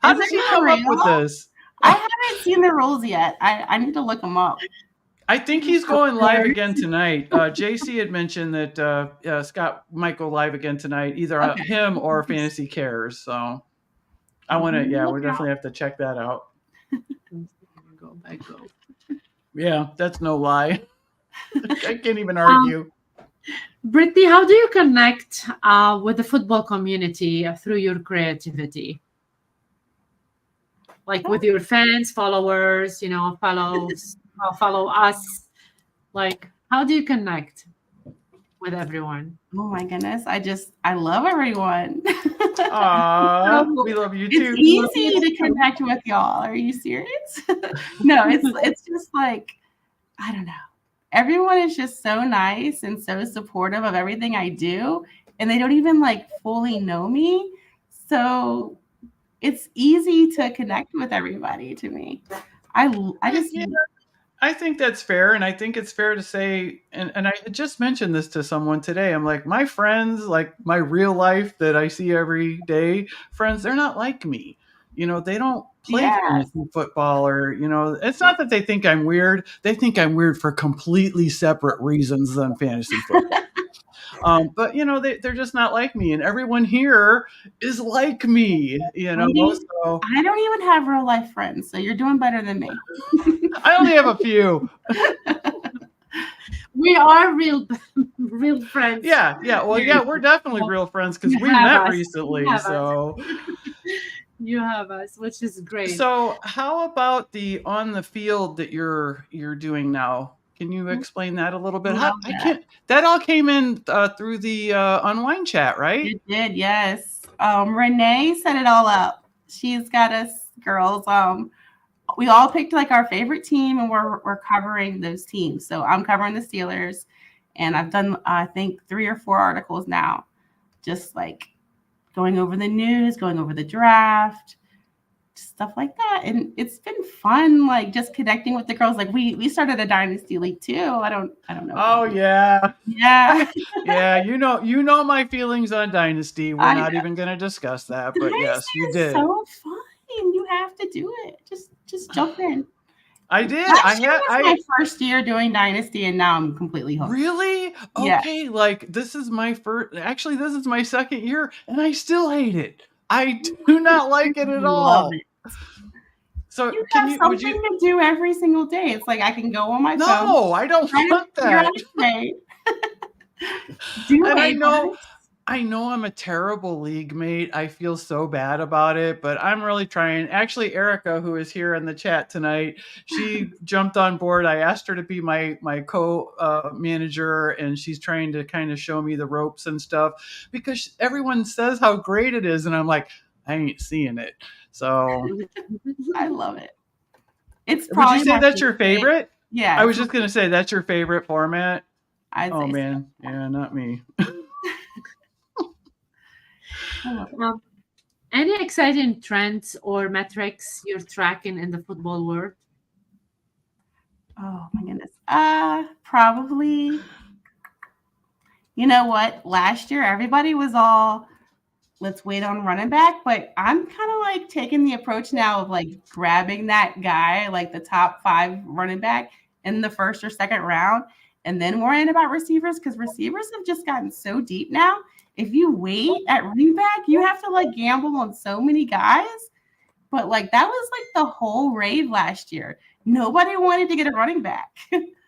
How did you come up with this? I haven't seen the rules yet. I need to look them up. I think he's going live again tonight. JC had mentioned that Scott might go live again tonight, either him or Fantasy Cares. So I want to, we definitely have to check that out. Go. Yeah, that's no lie. I can't even argue. Brittney, how do you connect with the football community through your creativity? Like with your fans, followers, follow us. Like, how do you connect with everyone? Oh my goodness. I love everyone. Aww, we love you too. It's easy to connect with y'all. Are you serious? No, it's just like, I don't know. Everyone is just so nice and so supportive of everything I do, and they don't even fully know me. So it's easy to connect with everybody to me. I think that's fair. And I think it's fair to say, and I just mentioned this to someone today. I'm like, my friends, like my real life that I see every day friends, they're not like me. They don't play fantasy football or, it's not that they think I'm weird. They think I'm weird for completely separate reasons than fantasy football. But, they're just not like me. And everyone here is like me, So, I don't even have real life friends. So you're doing better than me. I only have a few. We are real friends. Yeah. Well, yeah, we're definitely real friends because we met recently. So. You have us, which is great. So how about the on the field that you're doing now? Can you explain that a little bit? That all came in through the Unwind chat, right? It did, yes. Renee set it all up. She's got us girls. We all picked our favorite team, and we're covering those teams. So I'm covering the Steelers, and I've done I think 3 or 4 articles now, just going over the news, going over the draft, stuff like that. And it's been fun, just connecting with the girls. We started a dynasty league too. I don't know. Oh yeah. Yeah. Yeah. You know my feelings on dynasty. We're not even going to discuss that, but yes, you did. So fun. You have to do it. Just jump in. I did. My first year doing dynasty, and now I'm completely hooked. Really? Okay. Yeah. This is my first. Actually, this is my second year, and I still hate it. I do not like it at all. It. So you have something to do every single day. It's I can go on my phone. No, I don't want that. I know I'm a terrible league mate. I feel so bad about it, but I'm really trying. Actually, Erica, who is here in the chat tonight, she jumped on board. I asked her to be my co-manager, and she's trying to kind of show me the ropes and stuff because everyone says how great it is, and I'm like, I ain't seeing it. So I love it. It's would probably you say that's your favorite? Yeah. I was just gonna say that's your favorite format. Oh say man, so. yeah, not me. Any exciting trends or metrics you're tracking in the football world? Oh my goodness. Probably. You know what? Last year, everybody was all, let's wait on running back. But I'm kind of like taking the approach now of like grabbing that guy, like the top 5 running back in the first or second round, and then worrying about receivers because receivers have just gotten so deep now. If you wait at running back, you have to like gamble on so many guys. But like that was like the whole rave last year. Nobody wanted to get a running back.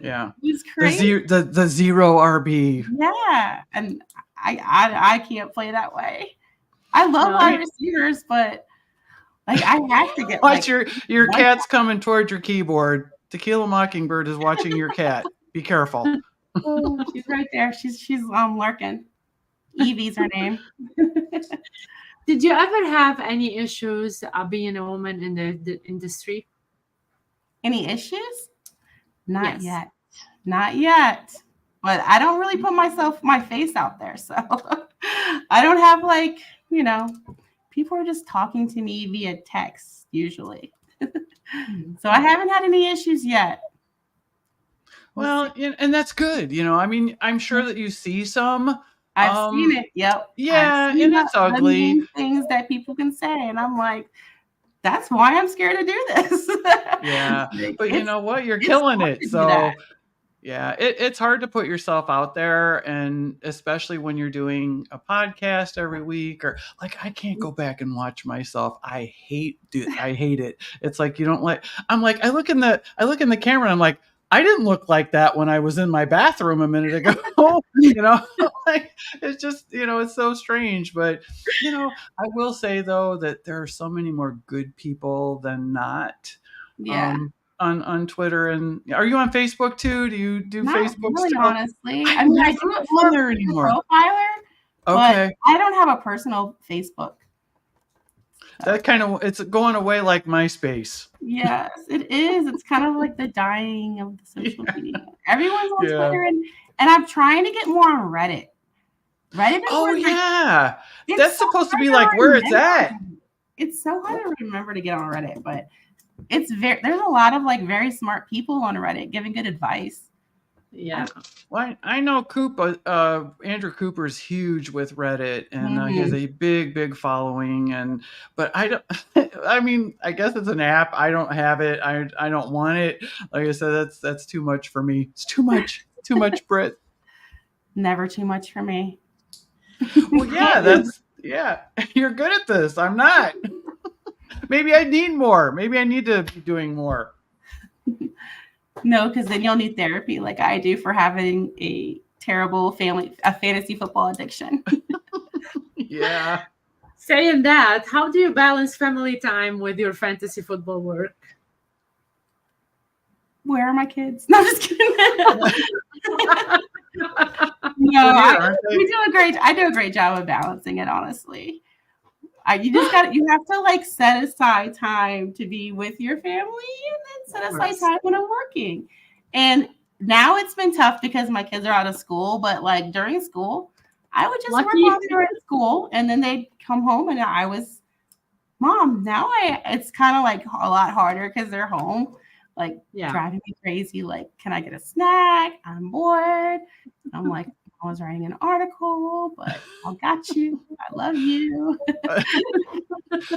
Yeah, It was crazy. The zero RB. Yeah, and I can't play that way. I love wide receivers, but like I have to get. Watch your cat's coming towards your keyboard. Tequila Mockingbird is watching your cat. Be careful. Oh, she's right there. She's lurking. Evie's her name. Did you ever have any issues being a woman in the industry? Any issues? Not yet. Not yet. But I don't really put my face out there. So I don't have like, people are just talking to me via text usually. So I haven't had any issues yet. Well, and that's good. I mean, I'm sure that you see some. I've seen it. Yep. Yeah, and it's ugly. Things that people can say. And I'm like, that's why I'm scared to do this. Yeah. But you know what? You're killing it. So yeah, it's hard to put yourself out there. And especially when you're doing a podcast every week or like, I can't go back and watch myself. I hate it. It's like, you don't like, I'm like, I look in the camera and I'm like, I didn't look like that when I was in my bathroom a minute ago. Like it's just, it's so strange. But, I will say though, that there are so many more good people than not. Yeah. On Twitter. And are you on Facebook too? Do you do Not Facebook really, stuff? honestly. I mean, I do it for there anymore. Profiler, Okay. but I don't have a personal Facebook. That it's going away like MySpace. Yes, it is. It's kind of like the dying of the social media. Everyone's on Twitter, and I'm trying to get more on Reddit. Reddit is that's supposed to be like where it's at. It's so hard to remember to get on Reddit, but there's a lot of like very smart people on Reddit giving good advice. Yeah. Well, I know Andrew Cooper's huge with Reddit, and he has a big following. But I don't. I mean, I guess it's an app. I don't have it. I don't want it. Like I said, that's too much for me. It's too much. Too much, Britt. Never too much for me. Well, yeah, you're good at this. I'm not. Maybe I need more. Maybe I need to be doing more. No, because then you'll need therapy like I do for having a terrible fantasy football addiction. Yeah. Saying that, how do you balance family time with your fantasy football work? Where are my kids? No, just kidding. No, I do a great job of balancing it, honestly. You have to like set aside time to be with your family and then set aside time when I'm working. And now it's been tough because my kids are out of school, but like during school, I would just work while they were at school and then they'd come home and I was mom. Now it's kind of like a lot harder because they're home, like driving me crazy. Like, can I get a snack? I'm bored. I'm like, I was writing an article, but I got you. I love you.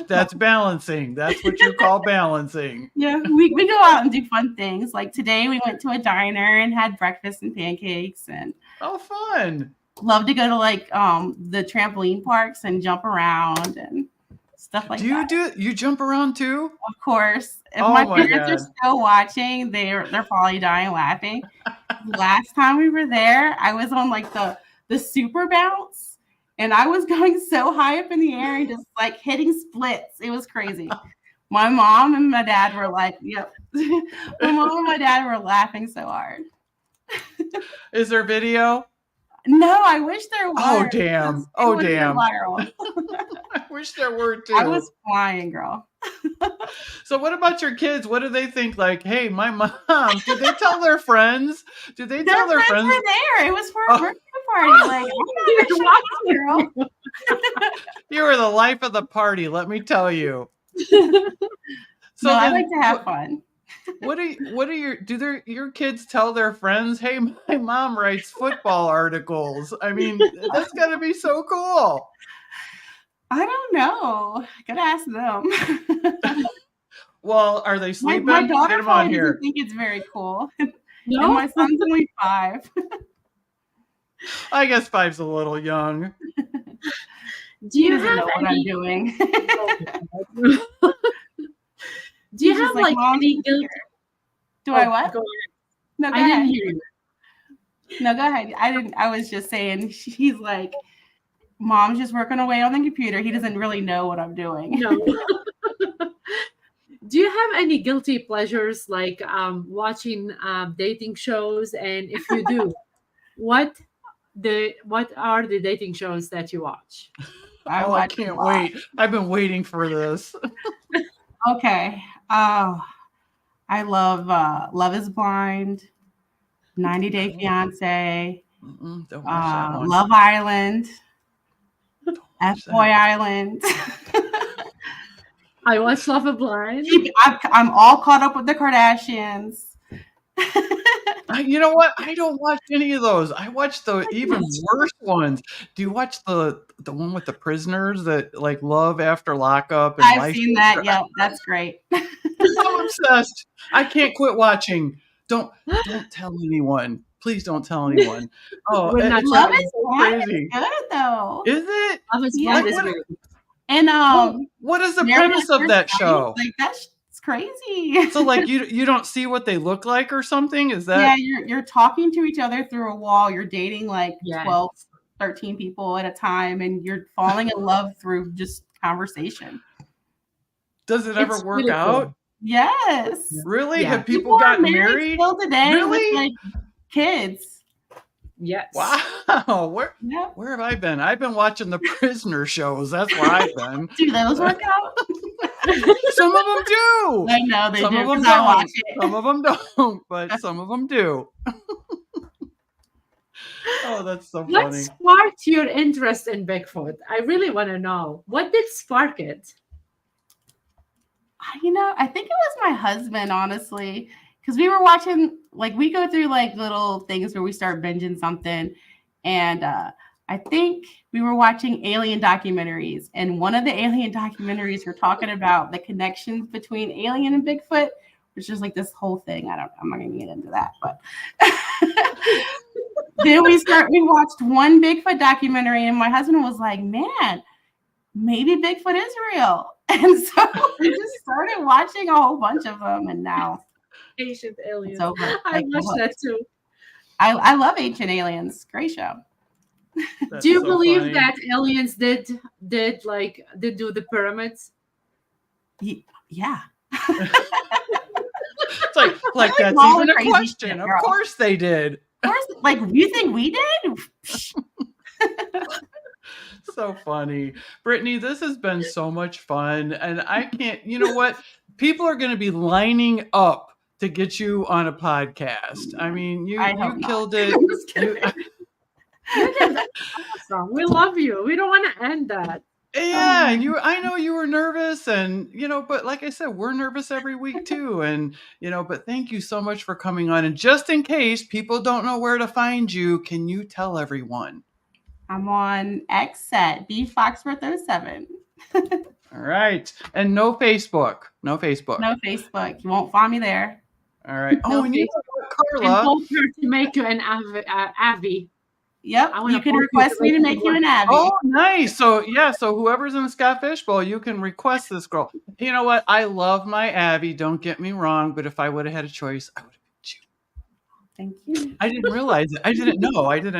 That's balancing. That's what you call balancing. Yeah, we go out and do fun things. Like today we went to a diner and had breakfast and pancakes and fun. Love to go to like the trampoline parks and jump around and stuff like that. You jump around too? Of course. If my parents are still watching, they're probably dying laughing. Last time we were there, I was on like the super bounce And I was going so high up in the air and just like hitting splits. It was crazy. My mom and my dad were like, yep. My mom and my dad were laughing so hard. Is there video? No, I wish there was. Oh, damn. Oh, damn. Viral. I wish there were too. I was flying, girl. So what about your kids? What do they think? Like, hey, my mom, did they tell their friends? Did they tell their friends? Were there. It was for a birthday party. Like, I'm not girl. You were the life of the party, let me tell you. So I like to have fun. What are your kids tell their friends, hey, my mom writes football articles? I mean, that's gotta be so cool. I don't know. Gotta ask them. Well, are they sleeping? My daughter probably doesn't think it's very cool. No, and my son's only 5. I guess 5's a little young. Do you doesn't have know what I'm doing? Do you have like any guilt? Do I what? Go ahead. No, go I ahead. didn't hear you. No, go ahead. I was just saying. He's like, Mom's just working away on the computer. He doesn't really know what I'm doing. No. Do you have any guilty pleasures like watching dating shows? And if you do, what are the dating shows that you watch? I can't wait. I've been waiting for this. Okay. Oh, I love Love is Blind, 90 Day Fiance, Don't watch that one. Love Island, F-Boy Island. I watch Love is Blind. I'm all caught up with the Kardashians. You know what? I don't watch any of those. I watch the even worse ones. Do you watch the one with the prisoners that like love after lockup? And I've seen that. Yeah, that's great. I'm obsessed. I can't quit watching. Don't tell anyone. Please don't tell anyone. Oh, Love is crazy. Good though. Is it? Love is Blind is good. And what is the premise of that show? Like that's crazy. So like you don't see what they look like or something? Is that? Yeah, you're talking to each other through a wall. You're dating like 12, 13 people at a time, and you're falling in love through just conversation. Does it ever work out? Yes. Really? Yeah. Have people gotten married? Still today really? With, like, kids. Yes. Wow. Where have I been? I've been watching the prisoner shows. That's where I've been. Do those work out? Some of them do. I know they do. Some of them don't. Some of them don't, but some of them do. Oh, that's so funny. What sparked your interest in Bigfoot? I really want to know. What did spark it? I think it was my husband, honestly, because we were watching, like, we go through like little things where we start binging something, and I think we were watching alien documentaries, and one of the alien documentaries were talking about the connections between alien and Bigfoot, which is like this whole thing. I'm not gonna get into that, but then we watched one Bigfoot documentary, and my husband was like, man, maybe Bigfoot is real. And so we just started watching a whole bunch of them, and now Ancient Aliens. I watched that too. I love Ancient Aliens. Great show. Do you believe that aliens did do the pyramids? Yeah. It's like that's even a question. Of course they did. Of course, like you think we did? So funny. Brittney, this has been so much fun. And I can't, you know what? People are going to be lining up to get you on a podcast. I mean, you killed it. Awesome. We love you. We don't want to end that. Yeah, I know you were nervous, and but like I said, we're nervous every week too. And but thank you so much for coming on. And just in case people don't know where to find you, can you tell everyone? I'm on X at bfoxworth07. All right, and no Facebook. No Facebook. You won't find me there. All right. And you Carla. And hope to make you an Avi. Yep. You can request me to make you an Avi. Oh, nice. So whoever's in the Scott Fishbowl, you can request this girl. You know what? I love my Avi. Don't get me wrong, but if I would have had a choice, I would have picked you. Thank you. I didn't realize it. I didn't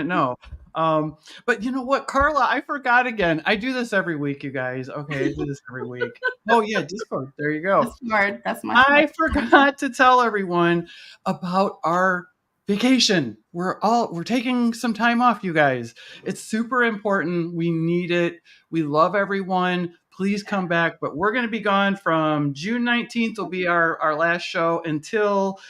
know. But you know what, Carla, I forgot again. I do this every week, you guys. Okay, I do this every week. Oh yeah, Discord. There you go. Discord. That's my. I forgot to tell everyone about our vacation. We're taking some time off, you guys. It's super important. We need it. We love everyone. Please come back. But we're going to be gone from June 19th will be our last show until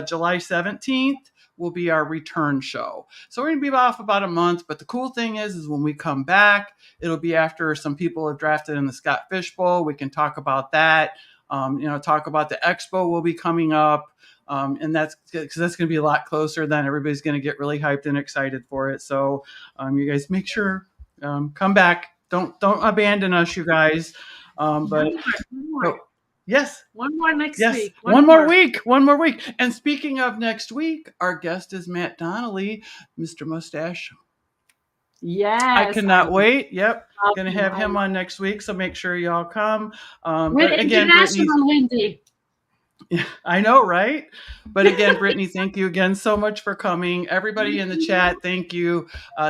July 17th will be our return show. So we're going to be off about a month. But the cool thing is when we come back, it'll be after some people have drafted in the Scott Fish Bowl. We can talk about that. Talk about the expo will be coming up. And that's because that's going to be a lot closer. Then everybody's going to get really hyped and excited for it. So you guys make sure come back. Don't abandon us, you guys. But yes, one more next week. One more week. And speaking of next week, our guest is Matt Donnelly, Mr. Mustache. Yes, I cannot wait. Yep, going to have him on next week. So make sure y'all come. With international Wendi. I know, right? But again, Brittney, thank you again so much for coming. Everybody in the chat, thank you.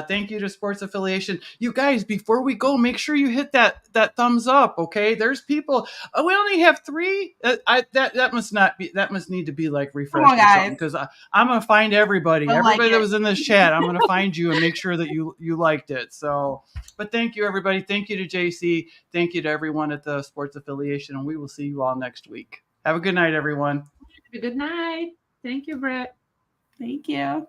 Thank you to Sports Affiliation. You guys, before we go, make sure you hit that thumbs up, okay? There's people. We only have 3. That must need to be like refreshed or something because I'm gonna find everybody. Everybody that was in this chat, I'm gonna find you and make sure that you liked it. So, but thank you, everybody. Thank you to JC. Thank you to everyone at the Sports Affiliation, and we will see you all next week. Have a good night, everyone. Good night. Thank you, Britt. Thank you.